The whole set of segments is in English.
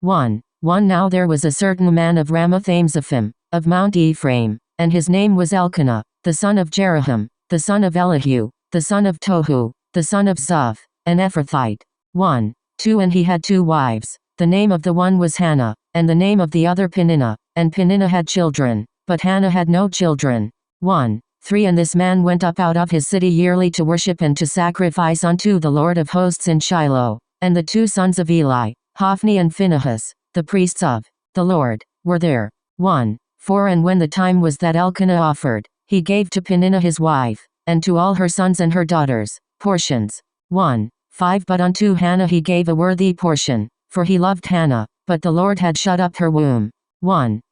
1. Now there was a certain man of Ramathaim, of Mount Ephraim, and his name was Elkanah, the son of Jeroham, the son of Elihu, the son of Tohu, the son of Zoph, an Ephrathite. 2 And he had 2 wives. The name of the one was Hannah, and the name of the other Peninnah, and Peninnah had children, but Hannah had no children. 3 And this man went up out of his city yearly to worship and to sacrifice unto the Lord of hosts in Shiloh. And the 2 sons of Eli, Hophni and Phinehas, the priests of the Lord, were there. 4 And when the time was that Elkanah offered, he gave to Peninnah his wife, and to all her sons and her daughters, portions. 5 But unto Hannah he gave a worthy portion, for he loved Hannah, but the Lord had shut up her womb.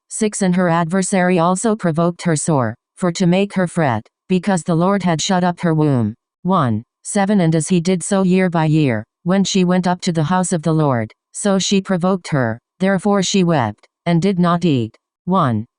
6 And her adversary also provoked her sore, for to make her fret, because the Lord had shut up her womb. 7 And as he did so year by year, when she went up to the house of the Lord, so she provoked her, therefore she wept, and did not eat.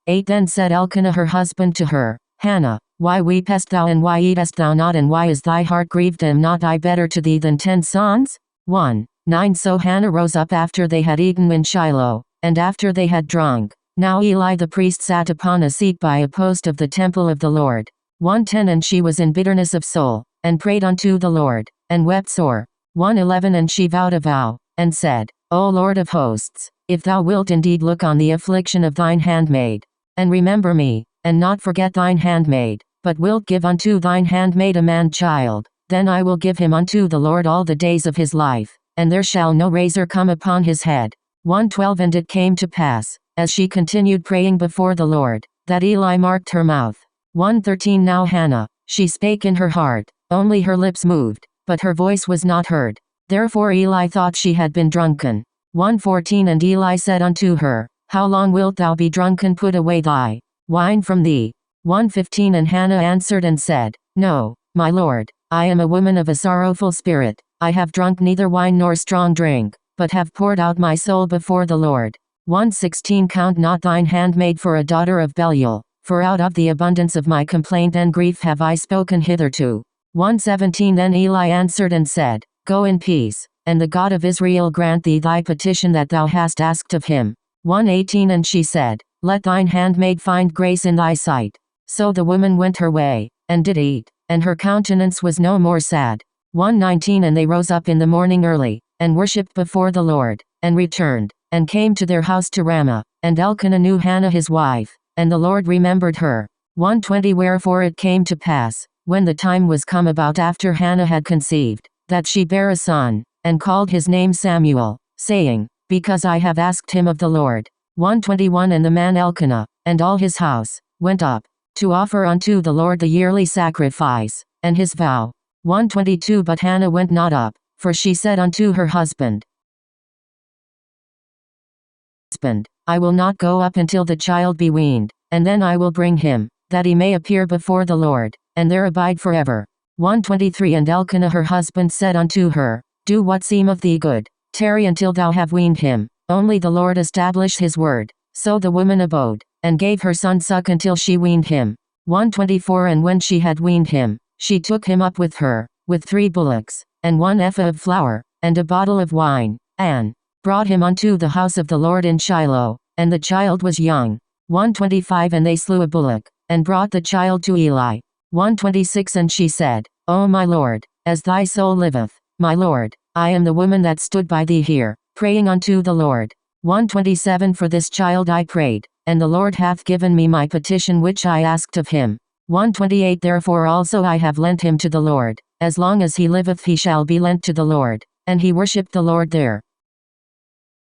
8 Then said Elkanah her husband to her, Hannah, why weepest thou, and why eatest thou not, and why is thy heart grieved? Am not I better to thee than 10 sons? 9 So Hannah rose up after they had eaten in Shiloh, and after they had drunk. Now Eli the priest sat upon a seat by a post of the temple of the Lord. 10 And she was in bitterness of soul, and prayed unto the Lord, and wept sore. 11 And she vowed a vow, and said, O Lord of hosts, if thou wilt indeed look on the affliction of thine handmaid, and remember me, and not forget thine handmaid, but wilt give unto thine handmaid a man-child, then I will give him unto the Lord all the days of his life, and there shall no razor come upon his head. 12 And it came to pass, as she continued praying before the Lord, that Eli marked her mouth. 13 Now Hannah, she spake in her heart, only her lips moved, but her voice was not heard. Therefore Eli thought she had been drunken. 14 And Eli said unto her, How long wilt thou be drunken? Put away thy wine from thee. 15 And Hannah answered and said, No, my Lord, I am a woman of a sorrowful spirit. I have drunk neither wine nor strong drink, but have poured out my soul before the Lord. 16 Count not thine handmaid for a daughter of Belial, for out of the abundance of my complaint and grief have I spoken hitherto. 17 Then Eli answered and said, Go in peace, and the God of Israel grant thee thy petition that thou hast asked of him. 18 And she said, Let thine handmaid find grace in thy sight. So the woman went her way, and did eat, and her countenance was no more sad. 19 And they rose up in the morning early, and worshipped before the Lord, and returned, and came to their house to Ramah, and Elkanah knew Hannah his wife, and the Lord remembered her. 20 Wherefore it came to pass, when the time was come about after Hannah had conceived, that she bare a son, and called his name Samuel, saying, Because I have asked him of the Lord. 21 And the man Elkanah, and all his house, went up, to offer unto the Lord the yearly sacrifice, and his vow. 22 But Hannah went not up, for she said unto her husband, I will not go up until the child be weaned, and then I will bring him, that he may appear before the Lord, and there abide forever. 23 And Elkanah her husband said unto her, Do what seemeth thee good, tarry until thou have weaned him, only the Lord establish his word. So the woman abode, and gave her son suck until she weaned him. 24 And when she had weaned him, she took him up with her, with 3 bullocks, and 1 ephah of flour, and a bottle of wine, and brought him unto the house of the Lord in Shiloh, and the child was young. 25 And they slew a bullock, and brought the child to Eli. 26 And she said, O my Lord, as thy soul liveth, my Lord, I am the woman that stood by thee here, praying unto the Lord. 27 For this child I prayed, and the Lord hath given me my petition which I asked of him. 28 Therefore also I have lent him to the Lord, as long as he liveth he shall be lent to the Lord. And he worshipped the Lord there.